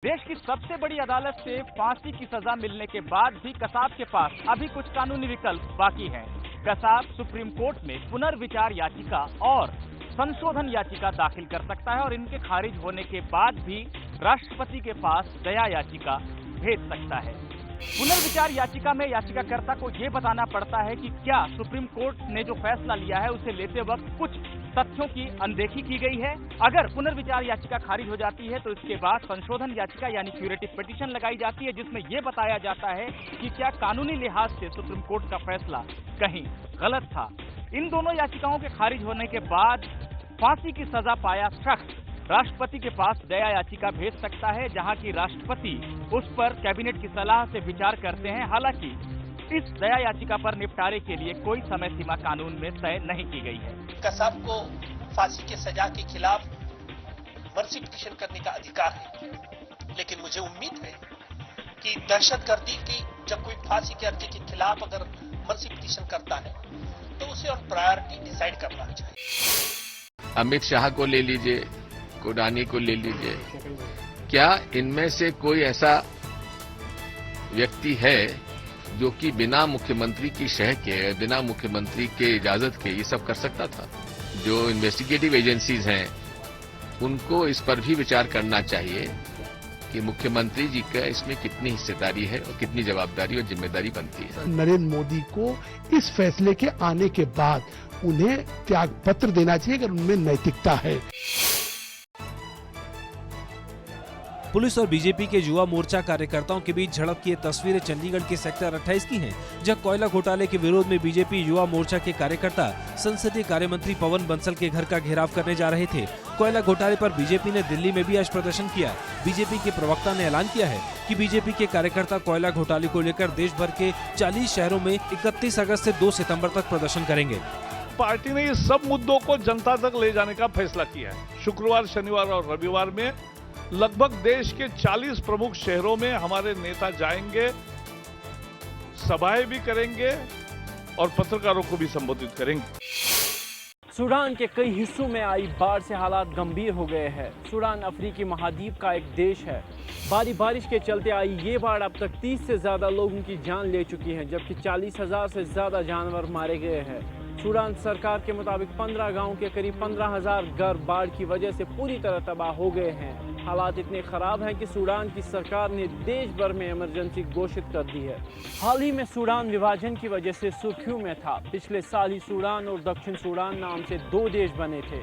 देश की सबसे बड़ी अदालत से फांसी की सजा मिलने के बाद भी कसाब के पास अभी कुछ कानूनी विकल्प बाकी हैं। कसाब सुप्रीम कोर्ट में पुनर्विचार याचिका और संशोधन याचिका दाखिल कर सकता है और इनके खारिज होने के बाद भी राष्ट्रपति के पास दया याचिका भेज सकता है। पुनर्विचार याचिका में याचिकाकर्ता को ये बताना पड़ता है कि क्या सुप्रीम कोर्ट ने जो फैसला लिया है उसे लेते वक्त कुछ तथ्यों की अनदेखी की गई है। अगर पुनर्विचार याचिका खारिज हो जाती है तो इसके बाद संशोधन याचिका यानी क्यूरेटिव पिटीशन लगाई जाती है, जिसमें यह बताया जाता है कि क्या कानूनी लिहाज से सुप्रीम कोर्ट का फैसला कहीं गलत था। इन दोनों याचिकाओं के खारिज होने के बाद फांसी की सजा पाया शख्स राष्ट्रपति के पास दया याचिका भेज सकता है, जहां की राष्ट्रपति उस पर कैबिनेट की सलाह से विचार करते हैं। हालांकि इस दया याचिका पर निपटारे के लिए कोई समय सीमा कानून में तय नहीं की गई है। कसाब को फांसी की सजा के खिलाफ मर्सी पिटीशन करने का अधिकार है, लेकिन मुझे उम्मीद है कि दहशतगर्दी की जब कोई फांसी की अर्जी के खिलाफ अगर मर्सी पिटीशन करता है तो उसे और प्रायोरिटी डिसाइड करना चाहिए। अमित शाह को ले लीजिए, कोडानी को ले लीजिए, क्या इनमें से कोई ऐसा व्यक्ति है जो कि बिना मुख्यमंत्री की शह के, बिना मुख्यमंत्री के इजाजत के ये सब कर सकता था? जो इन्वेस्टिगेटिव एजेंसीज हैं उनको इस पर भी विचार करना चाहिए कि मुख्यमंत्री जी का इसमें कितनी हिस्सेदारी है और कितनी जवाबदारी और जिम्मेदारी बनती है। नरेंद्र मोदी को इस फैसले के आने के बाद उन्हें त्याग पत्र देना चाहिए अगर उनमें नैतिकता है। पुलिस और बीजेपी के युवा मोर्चा कार्यकर्ताओं के बीच झड़प की ये तस्वीरें चंडीगढ़ के सेक्टर 28 की हैं, जहां कोयला घोटाले के विरोध में बीजेपी युवा मोर्चा के कार्यकर्ता संसदीय कार्य मंत्री पवन बंसल के घर का घेराव करने जा रहे थे। कोयला घोटाले पर बीजेपी ने दिल्ली में भी आज प्रदर्शन किया। बीजेपी के प्रवक्ता ने ऐलान किया है कि बीजेपी के कार्यकर्ता कोयला घोटाले को लेकर देश भर के 40 शहरों में 31 अगस्त से 2 सितम्बर तक प्रदर्शन करेंगे। पार्टी ने इस सब मुद्दों को जनता तक ले जाने का फैसला किया है। शुक्रवार, शनिवार और रविवार में लगभग देश के 40 प्रमुख शहरों में हमारे नेता जाएंगे, सभाएं भी करेंगे और पत्रकारों को भी संबोधित करेंगे। सूडान के कई हिस्सों में आई बाढ़ से हालात गंभीर हो गए हैं। सूडान अफ्रीकी महाद्वीप का एक देश है। भारी बारिश के चलते आई ये बाढ़ अब तक 30 से ज्यादा लोगों की जान ले चुकी है, जबकि 40,000 से ज्यादा जानवर मारे गए हैं। सूडान सरकार के मुताबिक 15 गांव के करीब 15,000 घर बाढ़ की वजह से पूरी तरह तबाह हो गए हैं। हालात इतने खराब हैं कि सूडान की सरकार ने देश भर में इमरजेंसी घोषित कर दी है। हाल ही में सूडान विभाजन की वजह से सुर्खियों में था। पिछले साल ही सूडान और दक्षिण सूडान नाम से 2 देश बने थे।